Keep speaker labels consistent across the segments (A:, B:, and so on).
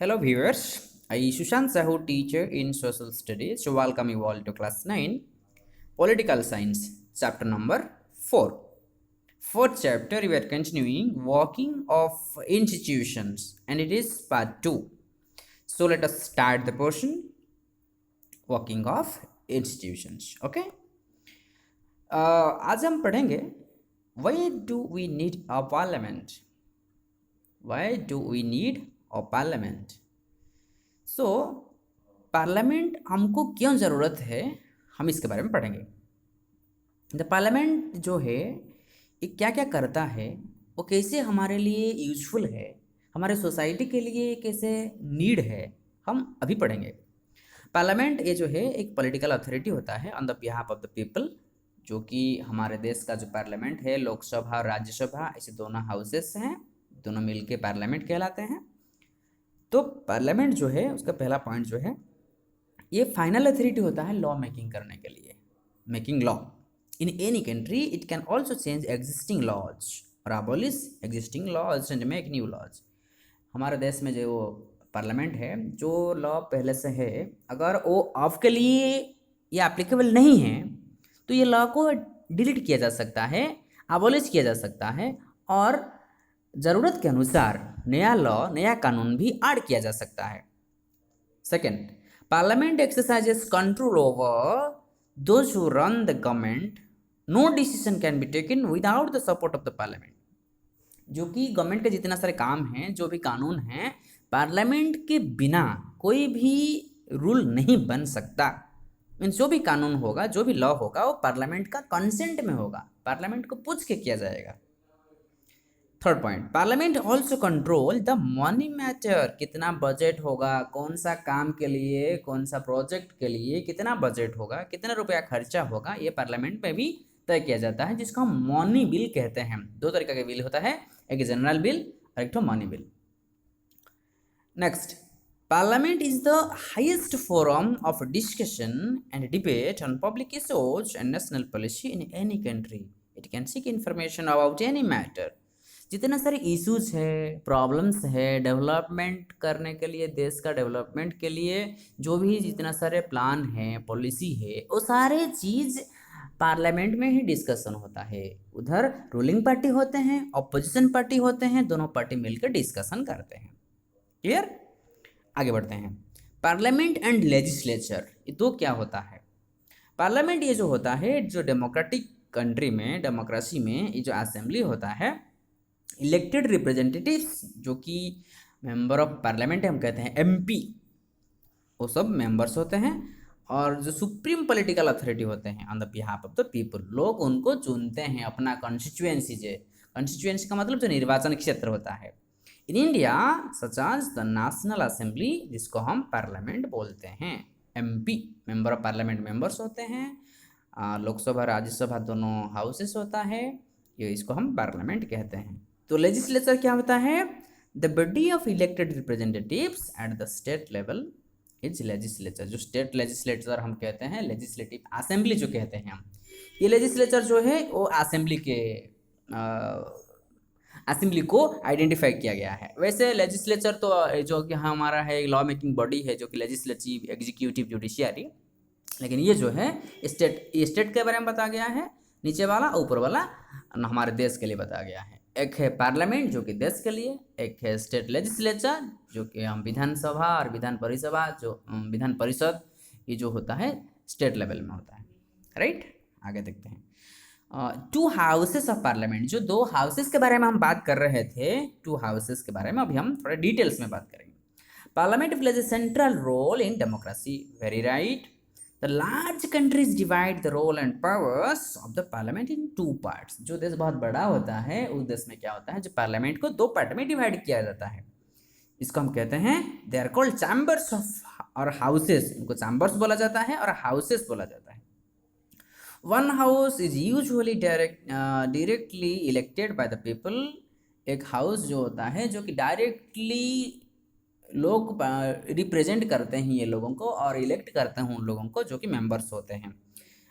A: Hello viewers, I Sushant Sahu, teacher in social studies. So welcome you all to class 9 political science chapter number 4. Fourth chapter we are continuing working of institutions and it is part 2. So let us start the portion working of institutions. Okay, आज हम पढ़ेंगे why do we need a parliament? Why do we need a parliament? So parliament हमको क्यों ज़रूरत है, हम इसके बारे में पढ़ेंगे। द पार्लियामेंट जो है ये क्या क्या करता है, वो कैसे हमारे लिए यूजफुल है, हमारे सोसाइटी के लिए कैसे नीड है, हम अभी पढ़ेंगे। पार्लियामेंट ये जो है एक पॉलिटिकल अथॉरिटी होता है on the behalf of the people, जो कि हमारे देश का जो पार्लियामेंट है, लोकसभा और राज्यसभा ऐसे दोनों हाउसेस हैं, दोनों मिलके पार्लियामेंट कहलाते हैं। तो पार्लियामेंट जो है उसका पहला पॉइंट जो है ये फाइनल अथॉरिटी होता है लॉ मेकिंग करने के लिए, making law in any country. It can also change existing laws और abolish existing laws and make new laws. हमारे देश में जो पार्लियामेंट है, जो लॉ पहले से है, अगर वो आपके लिए ये एप्लीकेबल नहीं है तो ये लॉ को डिलीट किया जा सकता है, अबॉलिश किया जा सकता है और ज़रूरत के अनुसार नया लॉ, नया कानून भी ऐड किया जा सकता है। Second, parliament exercises control over those who run the government. No decision can be taken without the support of the parliament. जो कि गवर्नमेंट के जितना सारे काम हैं, जो भी कानून हैं, पार्लियामेंट के बिना कोई भी रूल नहीं बन सकता। मीन्स जो भी कानून होगा, जो भी लॉ होगा, वो पार्लियामेंट का कंसेंट में होगा, पार्लियामेंट को पूछ के किया जाएगा। Third point, parliament also control the money matter. कितना बजट होगा, कौन सा काम के लिए, कौन सा प्रोजेक्ट के लिए कितना बजट होगा, कितना रुपया खर्चा होगा, ये पार्लियामेंट में भी तय किया जाता है, जिसको हम मनी बिल कहते हैं। दो तरीके का बिल होता है, एक जनरल बिल और एक money bill. Next, parliament is the highest forum of discussion and debate on public issues and national policy in any country. It can seek information about any matter. जितने सारे issues है, problems है, development करने के लिए, देश का development के लिए जो भी जितना सारे प्लान है, पॉलिसी है, वो सारे चीज़ पार्लियामेंट में ही डिस्कशन होता है। उधर रूलिंग पार्टी होते हैं, ऑपोजिशन पार्टी होते हैं, दोनों पार्टी मिलकर डिस्कशन करते हैं। क्लियर? आगे बढ़ते हैं। पार्लियामेंट एंड लेजिस्लेचर, ये दो क्या होता है? पार्लियामेंट ये जो होता है, जो डेमोक्रेटिक कंट्री में, डेमोक्रेसी में, ये जो असेंबली होता है, इलेक्टेड रिप्रेजेंटेटिव्स, जो कि मेंबर ऑफ पार्लियामेंट हम कहते हैं एमपी, वो सब मेंबर्स होते हैं। और जो सुप्रीम पॉलिटिकल अथॉरिटी होते हैं on the behalf of the people, लोग उनको चुनते हैं अपना कॉन्स्टिट्यूएंसी से। कॉन्स्टिट्यूएंसी का मतलब जो निर्वाचन क्षेत्र होता है। In India such as the national assembly, जिसको हम पार्लियामेंट बोलते हैं। MP member of parliament members होते हैं, लोकसभा राज्यसभा दोनों हाउसेस होता है, ये इसको हम पार्लियामेंट कहते हैं। तो लेजिस्लेचर क्या होता है? The body of elected representatives at the state level is legislature. जो स्टेट लेजिस्लेचर हम कहते हैं, लेजिस्लेटिव असेंबली जो कहते हैं हम, ये लेजिस्लेचर जो है वो असेंबली के असेंबली को आइडेंटिफाई किया गया है। वैसे लेजिस्लेचर तो जो कि हमारा है लॉ मेकिंग बॉडी है, जो कि लेजिस्लेटिव, एग्जीक्यूटिव, जुडिशियरी। लेकिन ये जो है स्टेट के बारे में बताया गया है, नीचे वाला ऊपर वाला हमारे देश के लिए बताया गया है। एक है पार्लियामेंट जो कि देश के लिए, एक है स्टेट लेजिस्लेचर जो कि हम विधानसभा और विधान परिषद ये जो होता है स्टेट लेवल में होता है। राइट, आगे देखते हैं। टू हाउसेस ऑफ पार्लियामेंट, जो दो हाउसेस के बारे में हम बात कर रहे थे, टू हाउसेस के बारे में अभी हम थोड़ा डिटेल्स में बात करेंगे। Parliament plays a central role in democracy. Very right. The large countries divide the role and powers of the parliament in two parts. जो देश बहुत बड़ा होता है, उस देश में क्या होता है, जो पार्लियामेंट को दो पार्ट में डिवाइड किया जाता है। इसको हम कहते हैं, they are called chambers of और हाउसेस। इनको चैम्बर्स बोला जाता है और हाउसेस बोला जाता है। One house is usually directly elected by the people. एक हाउस जो होता है, जो कि डायरेक्टली लोग रिप्रेजेंट करते हैं ये लोगों को और इलेक्ट करते हैं उन लोगों को जो कि मेंबर्स होते हैं,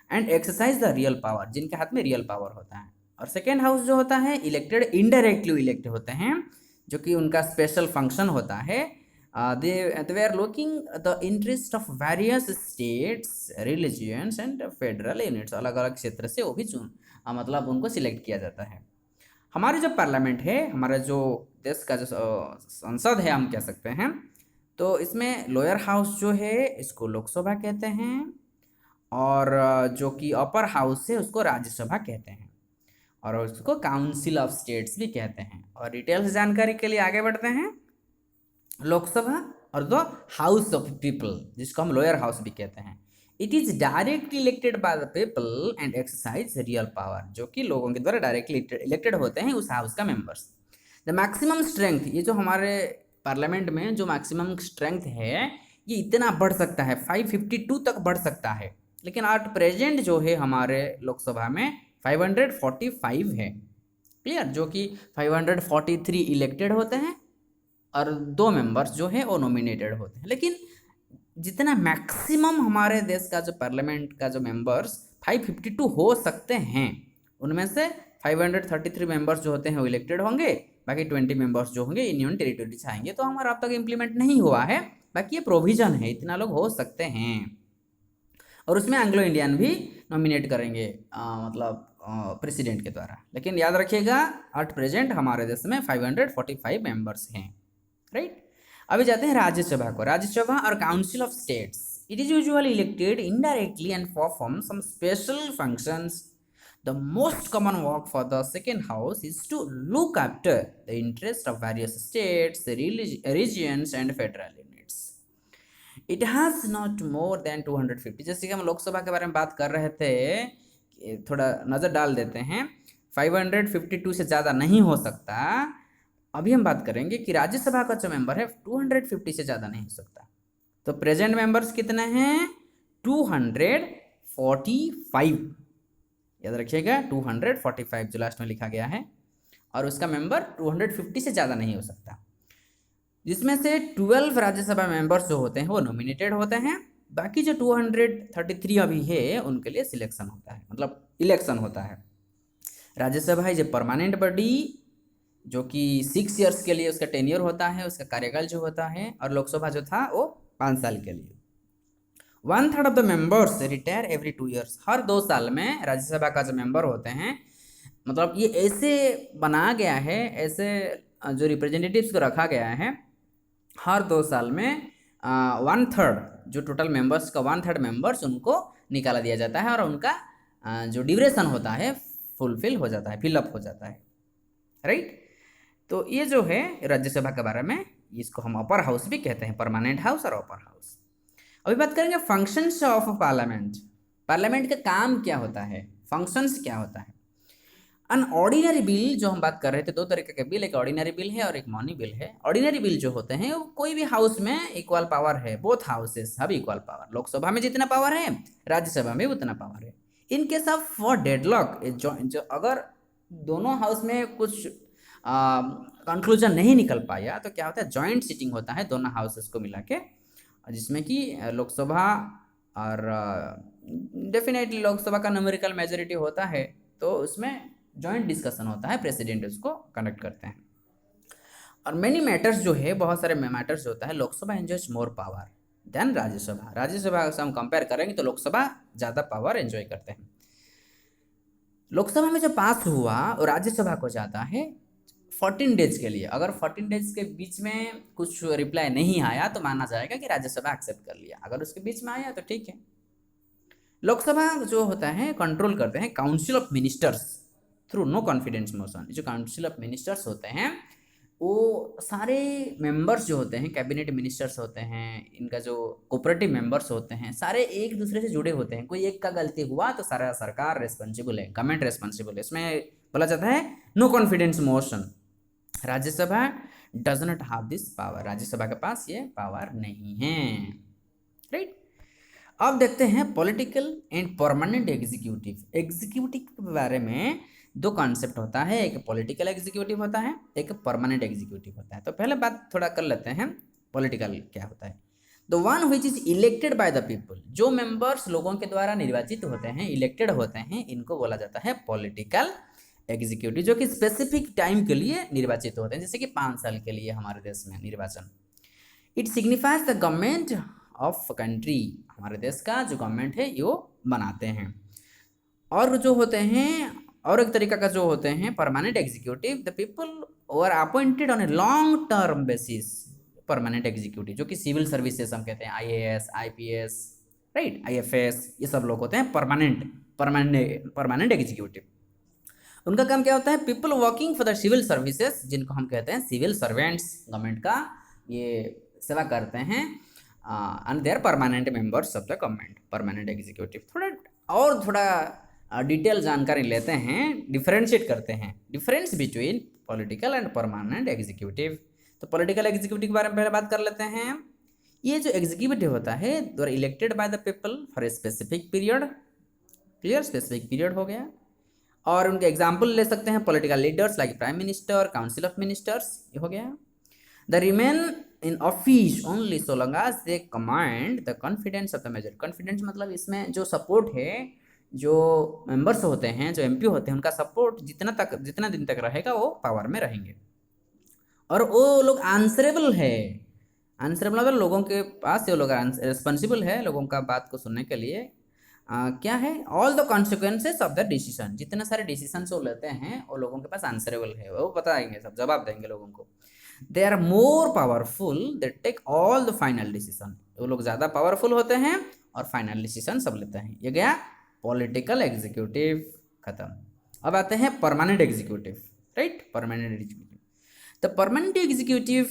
A: and exercise the real power, जिनके हाथ में रियल पावर होता है। और सेकेंड हाउस जो होता है, इलेक्टेड इनडायरेक्टली इलेक्ट होते हैं, जो कि उनका स्पेशल फंक्शन होता है they were looking the interest of various states, religions and federal units. अलग अलग क्षेत्र से वो भी मतलब उनको सिलेक्ट किया जाता है। हमारे जो पार्लियामेंट है, हमारा जो देश का जो संसद है हम कह सकते हैं, तो इसमें लोअर हाउस जो है इसको लोकसभा कहते हैं, और जो कि अपर हाउस है उसको राज्यसभा कहते हैं, और उसको काउंसिल ऑफ स्टेट्स भी कहते हैं। और डिटेल्स जानकारी के लिए आगे बढ़ते हैं। लोकसभा और द हाउस ऑफ पीपल, जिसको हम लोअर हाउस भी कहते हैं, it is directly elected by the people and exercise real power, जो कि लोगों के द्वारा डायरेक्टली इलेक्टेड होते हैं उस हाउस का मेंबर्स। द मैक्सिमम स्ट्रेंथ, ये जो हमारे पार्लियामेंट में जो मैक्सिमम स्ट्रेंथ है ये इतना बढ़ सकता है, 552 तक बढ़ सकता है, लेकिन एट प्रेजेंट जो है हमारे लोकसभा में 545 है। क्लियर, जो कि 543 इलेक्टेड होते हैं और 2 मेंबर्स जो है वो नॉमिनेटेड होते हैं। लेकिन जितना मैक्सिमम हमारे देश का जो पार्लियामेंट का जो मेंबर्स 552 हो सकते हैं, उनमें से 533 मेंबर्स जो होते हैं वो इलेक्टेड होंगे, बाकी 20 मेंबर्स जो होंगे यूनियन टेरिटरी से आएंगे। तो हमारा अब तक इम्प्लीमेंट नहीं हुआ है, बाकी ये प्रोविजन है, इतना लोग हो सकते हैं। और उसमें एंग्लो इंडियन भी नॉमिनेट करेंगे मतलब प्रेसिडेंट के द्वारा। लेकिन याद रखिएगा एट प्रेजेंट हमारे देश में 545 मेंबर्स हैं, राइट। अभी जाते हैं राज्यसभा को। राज्यसभा और council of states, it is usually elected indirectly and perform some special functions. The most common work for the second house is to look after the interest of various states, regions and federal units. It has not more than 250, जैसे कि हम लोकसभा के बारे में बात कर रहे थे, थोड़ा नज़र डाल देते हैं, 552 से ज़्यादा नहीं हो सकता। अभी हम बात करेंगे कि राज्यसभा का जो मेंबर है 250 से ज़्यादा नहीं हो सकता। तो प्रेजेंट मेंबर्स कितने हैं? 245, याद रखिएगा 245 जो लास्ट में लिखा गया है, और उसका मेंबर 250 से ज़्यादा नहीं हो सकता, जिसमें से 12 राज्यसभा मेंबर्स जो होते हैं वो नॉमिनेटेड होते हैं, बाकी जो 233 अभी है उनके लिए सिलेक्शन होता है, मतलब इलेक्शन होता है। Rajya Sabha is a permanent body जो कि 6 ईयर्स के लिए उसका टेन्योर होता है, उसका कार्यकाल जो होता है, और लोकसभा जो था वो 5 साल के लिए। 1/3 of the members retire every 2 years, हर 2 साल में राज्यसभा का जो मेंबर होते हैं, मतलब ये ऐसे बना गया है, ऐसे जो रिप्रेजेंटेटिव्स को रखा गया है, हर 2 साल में 1/3 जो टोटल मेंबर्स का 1/3 मेंबर्स उनको निकाला दिया जाता है, और उनका जो ड्यूरेशन होता है फुलफिल हो जाता है, फिलअप हो जाता है, राइट। तो ये जो है राज्यसभा के बारे में, इसको हम अपर हाउस भी कहते हैं, परमानेंट हाउस और अपर हाउस। अभी बात करेंगे फंक्शंस ऑफ पार्लियामेंट। पार्लियामेंट का काम क्या होता है, फंक्शंस क्या होता है। अन ऑर्डिनरी बिल जो हम बात कर रहे थे, 2 तरीके के बिल, एक ऑर्डिनरी बिल है और एक मॉनी बिल है। ऑर्डिनरी बिल जो होते हैं वो कोई भी हाउस में इक्वल पावर है, both houses have equal power, Lok Sabha में जितना पावर है राज्यसभा में उतना पावर है। In case of for deadlock, जो अगर दोनों हाउस में कुछ कंक्लूजन नहीं निकल पाया तो क्या होता है, जॉइंट सिटिंग होता है दोनों हाउसेस को मिला के, जिसमें कि लोकसभा और डेफिनेटली लोकसभा का न्यूमेरिकल मेजोरिटी होता है, तो उसमें जॉइंट डिस्कशन होता है, प्रेसिडेंट उसको कंडक्ट करते हैं। और मेनी मैटर्स जो है, बहुत सारे मैटर्स होता है, Lok Sabha enjoys more power than Rajya Sabha. Rajya Sabha से हम कंपेयर करेंगे तो लोकसभा ज़्यादा पावर एंजॉय करते हैं। लोकसभा में जो पास हुआ और राज्यसभा को जाता है 14 डेज के लिए। अगर 14 डेज के बीच में कुछ रिप्लाई नहीं आया तो माना जाएगा कि राज्यसभा एक्सेप्ट कर लिया, अगर उसके बीच में आया तो ठीक है। लोकसभा जो होता है कंट्रोल करते हैं council of ministers through no confidence motion. जो काउंसिल ऑफ मिनिस्टर्स होते हैं वो सारे मेंबर्स जो होते हैं, कैबिनेट मिनिस्टर्स होते हैं, इनका जो कोऑपरेटिव मेंबर्स होते हैं, सारे एक दूसरे से जुड़े होते हैं। कोई एक का गलती हुआ तो सारा सरकार रेस्पॉन्सिबल है, गवर्नमेंट रेस्पॉन्सिबल है। इसमें बोला जाता है no confidence motion. Rajya Sabha does not have this power, Rajya Sabha के पास ये पावर नहीं है, राइट। अब देखते हैं political and permanent executive. Executive के बारे में 2 कॉन्सेप्ट होता है, एक पॉलिटिकल एग्जीक्यूटिव होता है, एक परमानेंट एग्जीक्यूटिव होता है। तो पहले बात थोड़ा कर लेते हैं पॉलिटिकल क्या होता है। The one which is elected by the people, जो मेंबर्स लोगों के द्वारा निर्वाचित होते हैं, इलेक्टेड होते हैं, इनको बोला जाता है पॉलिटिकल एग्जीक्यूटिव, जो कि स्पेसिफिक टाइम के लिए निर्वाचित होते हैं, जैसे कि 5 साल के लिए हमारे देश में निर्वाचन। It signifies the government of country, हमारे देश का जो गवर्नमेंट है यो बनाते हैं। और जो होते हैं, और एक तरीका का जो होते हैं permanent executive, the people are appointed on a long term basis. Permanent executive जो कि सिविल सर्विसेज हम कहते हैं, आईएएस, आईपीएस, राइट, आईएफएस, ये सब लोग होते हैं परमानेंट एग्जीक्यूटिव। उनका काम क्या होता है? People working for the civil services, जिनको हम कहते हैं सिविल सर्वेंट्स, गवर्नमेंट का ये सेवा करते हैं, and they are permanent members of the government, permanent executive. थोड़ा डिटेल जानकारी लेते हैं, डिफरेंशिएट करते हैं, difference between political and permanent executive. तो पॉलिटिकल एग्जीक्यूटिव के बारे में पहले बात कर लेते हैं। ये जो एग्जीक्यूटिव होता है, they are elected by the people for a specific period, clear, specific period हो गया। और उनके एग्जाम्पल ले सकते हैं political leaders like prime minister, council of ministers, ये हो गया। The remain in office only so long as they command the confidence of the major. Confidence मतलब इसमें जो सपोर्ट है, जो मेंबर्स होते हैं, जो एमपी होते हैं, उनका सपोर्ट जितना दिन तक रहेगा वो पावर में रहेंगे। और वो लोग आंसरेबल है, आंसरेबल मतलब लोगों के पास, ये लोग रिस्पॉन्सिबल है लोगों का बात को सुनने के लिए। क्या है? All the consequences of the decision, जितने सारे डिसीजन वो लेते हैं वो लोगों के पास आंसरेबल है, वो बताएंगे, सब जवाब देंगे लोगों को। They are more powerful, they take all the final decision, वो लोग ज़्यादा पावरफुल होते हैं और फाइनल डिसीजन सब लेते हैं। ये गया पॉलिटिकल एग्जीक्यूटिव, खत्म। अब आते हैं permanent executive, right, permanent executive. The permanent executive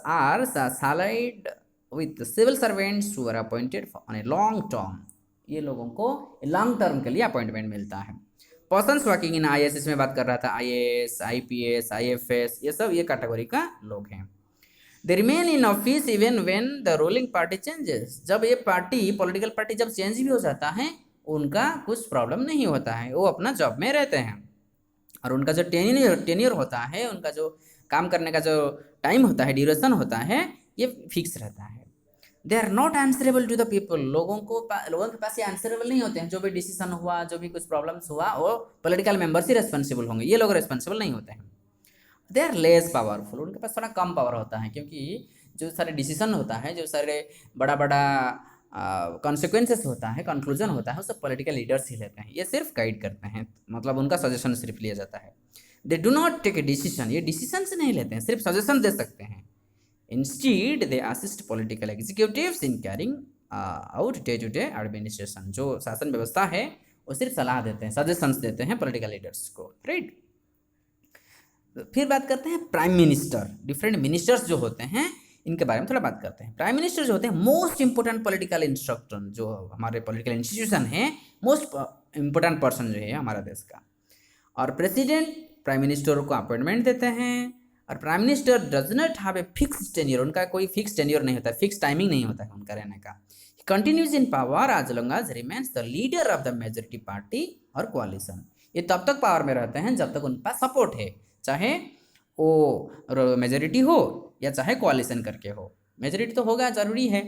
A: are salaried with civil servants who are appointed on a long term, ये लोगों को लॉन्ग टर्म के लिए अपॉइंटमेंट मिलता है। पर्सन्स वर्किंग इन आईएएस, इसमें बात कर रहा था, आईएएस, आईपीएस, आईएफएस, ये सब ये कैटेगरी का लोग हैं। They remain in office even when the ruling party changes, जब ये पार्टी, पॉलिटिकल पार्टी जब चेंज भी हो जाता है, उनका कुछ प्रॉब्लम नहीं होता है, वो अपना जॉब में रहते हैं। और उनका जो टेन्योर होता है, उनका जो काम करने का जो टाइम होता है, ड्यूरेशन होता है, ये फिक्स रहता है। They are not answerable to the people, लोगों के पास ये आंसरेबल नहीं होते हैं। जो भी डिसीजन हुआ, जो भी कुछ प्रॉब्लम्स हुआ, वो पॉलिटिकल मेंबर्स ही रेस्पॉन्सिबल होंगे, ये लोग रेस्पॉन्सिबल नहीं होते हैं। दे आर लेस पावरफुल, उनके पास थोड़ा कम पावर होता है, क्योंकि जो सारे डिसीजन होता है, जो सारे बड़ा बड़ा कॉन्सिक्वेंसेस होता है, कंक्लूजन होता है, वो सब पॉलिटिकल लीडर्स ही लेते हैं, ये सिर्फ गाइड करते हैं, मतलब उनका सजेशन सिर्फ लिया जाता है। They do not take a decision, ये डिसीजन से नहीं लेते हैं, सिर्फ सजेशन दे सकते हैं। Instead, they assist political executives in carrying out day-to-day administration, जो शासन व्यवस्था है वो सिर्फ सलाह देते हैं, सजेशंस देते हैं पॉलिटिकल लीडर्स को, राइट। फिर बात करते हैं प्राइम मिनिस्टर। डिफरेंट मिनिस्टर्स जो होते हैं, इनके बारे में थोड़ा बात करते हैं। प्राइम मिनिस्टर जो होते हैं मोस्ट इंपोर्टेंट पॉलिटिकल इंस्ट्रक्टर, जो हमारे पॉलिटिकल इंस्टीट्यूशन है, मोस्ट इंपोर्टेंट पर्सन जो है हमारा देश का। और प्रेसिडेंट प्राइम मिनिस्टर को अपॉइंटमेंट देते हैं। और prime minister does not have a fix tenure, उनका कोई फिक्स टेन्योर नहीं होता, फिक्स टाइमिंग नहीं होता है उनका रहने का। He continues in power as long as remains the leader of the majority party और कोalition, ये तब तक पावर में रहते हैं जब तक उनके पास सपोर्ट है, चाहे वो मेजॉरिटी हो या चाहे कोalition करके हो, मेजॉरिटी तो होगा, जरूरी है।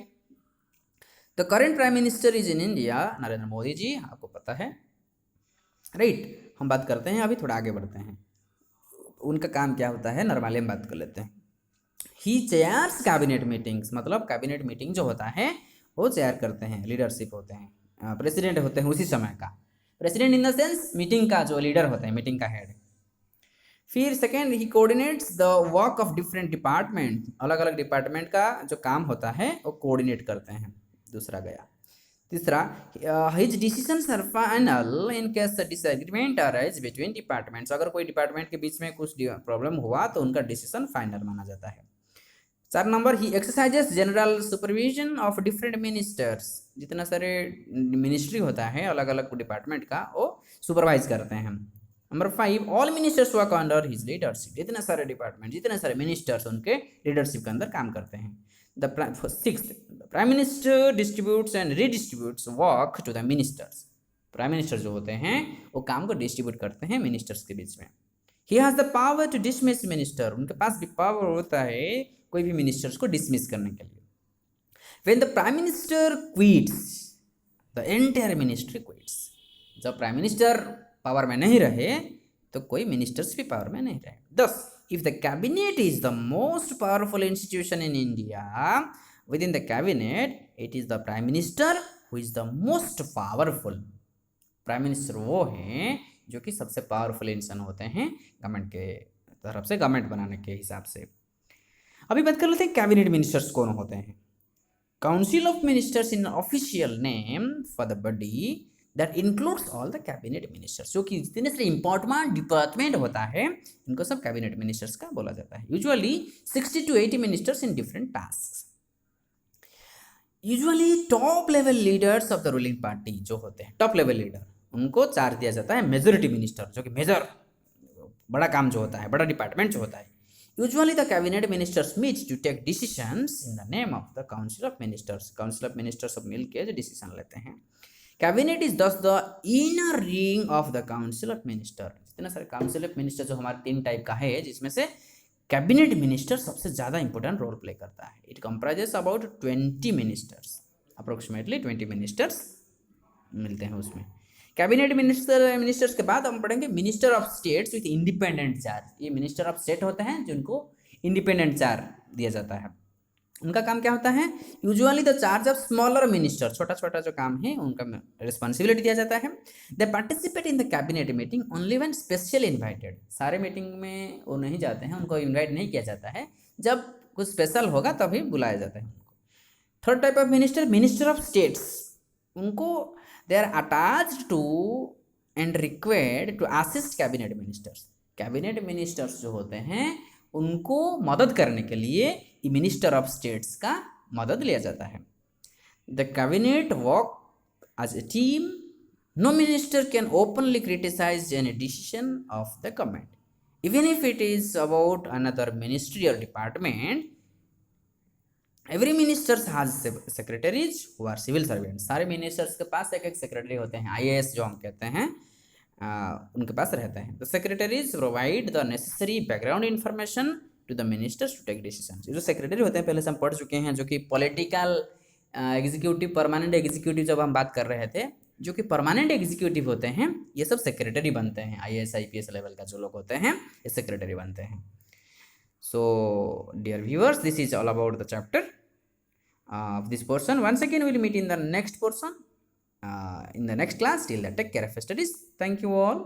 A: The current prime minister is in India, Narendra Modi ji, आपको पता है, राइट। हम बात करते हैं, अभी थोड़ा आगे बढ़ते हैं, उनका काम क्या होता है, नॉर्मली हम बात कर लेते हैं। ही चेयर्स कैबिनेट मीटिंग्स, मतलब कैबिनेट मीटिंग जो होता है वो चेयर करते हैं, लीडरशिप होते हैं, प्रेसिडेंट होते हैं उसी समय का, president in the sense meeting का जो लीडर होता है, मीटिंग का हेड। फिर second, he coordinates the work of different department, अलग अलग डिपार्टमेंट का जो काम होता है वो कोऑर्डिनेट करते हैं, दूसरा गया। तीसरा, his decisions are final in case disagreement arise between departments, अगर कोई डिपार्टमेंट के बीच में कुछ प्रॉब्लम हुआ तो उनका डिसीजन फाइनल माना जाता है। 4 number, he exercises general supervision of different ministers, जितना सारे मिनिस्ट्री होता है अलग अलग डिपार्टमेंट का, वो सुपरवाइज करते हैं। Number 5, all ministers work under his leadership, जितने सारे डिपार्टमेंट, जितने सारे मिनिस्टर्स उनके लीडरशिप के अंदर काम करते हैं। Sixth, the prime minister distributes and redistributes work to the ministers, prime minister जो होते हैं वो काम को डिस्ट्रीब्यूट करते हैं मिनिस्टर्स के बीच में। He has the power to dismiss minister, उनके पास भी पावर होता है कोई भी मिनिस्टर्स को डिसमिस करने के लिए। When the prime minister quits, the entire ministry quits, जब प्राइम मिनिस्टर पावर में नहीं रहे तो कोई मिनिस्टर्स भी पावर में नहीं रहे। 10, if the cabinet is the most powerful institution in India, within the cabinet it is the prime minister who is the most powerful. Prime minister वो हैं जो कि सबसे पावरफुल इंसान होते हैं गवर्नमेंट के तरफ से, गवर्नमेंट बनाने के हिसाब से। अभी बात कर लेते हैं कैबिनेट मिनिस्टर्स कौन होते हैं। Council of ministers in official name for the body that includes all the cabinet ministers, जो कि जितने से इंपॉर्टेंट डिपार्टमेंट होता है इनको सब कैबिनेट मिनिस्टर्स का बोला जाता है। Usually 60 to 80 ministers in different task. Usually top level leaders of the ruling party जो होते हैं, टॉप लेवल लीडर, उनको चार्ज दिया जाता है मेजोरिटी मिनिस्टर, जो कि मेजर बड़ा काम जो होता है, बड़ा डिपार्टमेंट जो होता है। Usually the cabinet ministers meet to take decisions in the name of the council of ministers. Council of ministers सब मिल के डिसीजन लेते हैं। Cabinet is thus the inner ring of the council of minister. जितने सारे council of minister जो हमारे 3 type का है, जिसमें से कैबिनेट मिनिस्टर सबसे ज़्यादा इंपॉर्टेंट रोल प्ले करता है। It comprises about 20 ministers, approximately 20 ministers मिलते हैं उसमें। कैबिनेट मिनिस्टर्स के बाद हम पढ़ेंगे minister of states with independent charge. ये मिनिस्टर ऑफ स्टेट होते हैं जिनको इंडिपेंडेंट चार्ज दिया जाता है। उनका काम क्या होता है? Usually the charge of smaller minister, छोटा छोटा जो काम है उनका रिस्पॉन्सिबिलिटी दिया जाता है। दे participate in the cabinet meeting only when special invited. सारे मीटिंग में वो नहीं जाते हैं, उनको इन्वाइट नहीं किया जाता है, जब कुछ स्पेशल होगा तभी बुलाया जाता है उनको। Third type of minister, minister of states. उनको they are attached to and required to assist cabinet ministers. Cabinet ministers जो होते हैं उनको मदद करने के लिए मिनिस्टर ऑफ स्टेट्स का मदद लिया जाता है। The cabinet work as a team. No minister can openly criticise any decision of the government even if it is about another ministry और department. Every ministers has secretaries who are civil servant. सारे ministers के पास एक एक secretary होते हैं, IAS जो हम कहते हैं, उनके पास रहते हैं। The secretaries provide the necessary background information to the ministers to take decisions. जो सेक्रेटरी होते हैं पहले से हम पढ़ चुके हैं, जो कि पॉलिटिकल एग्जीक्यूटिव, परमानेंट एग्जीक्यूटिव जब हम बात कर रहे थे, जो कि परमानेंट एग्जीक्यूटिव होते हैं ये सब सेक्रेटरी बनते हैं। IAS IPS लेवल का जो लोग होते हैं ये सेक्रेटरी बनते हैं। So dear viewers, this is all about the chapter of this portion. Once again we will meet in the next portion in the next class. Till then, take care of your studies. Thank you all.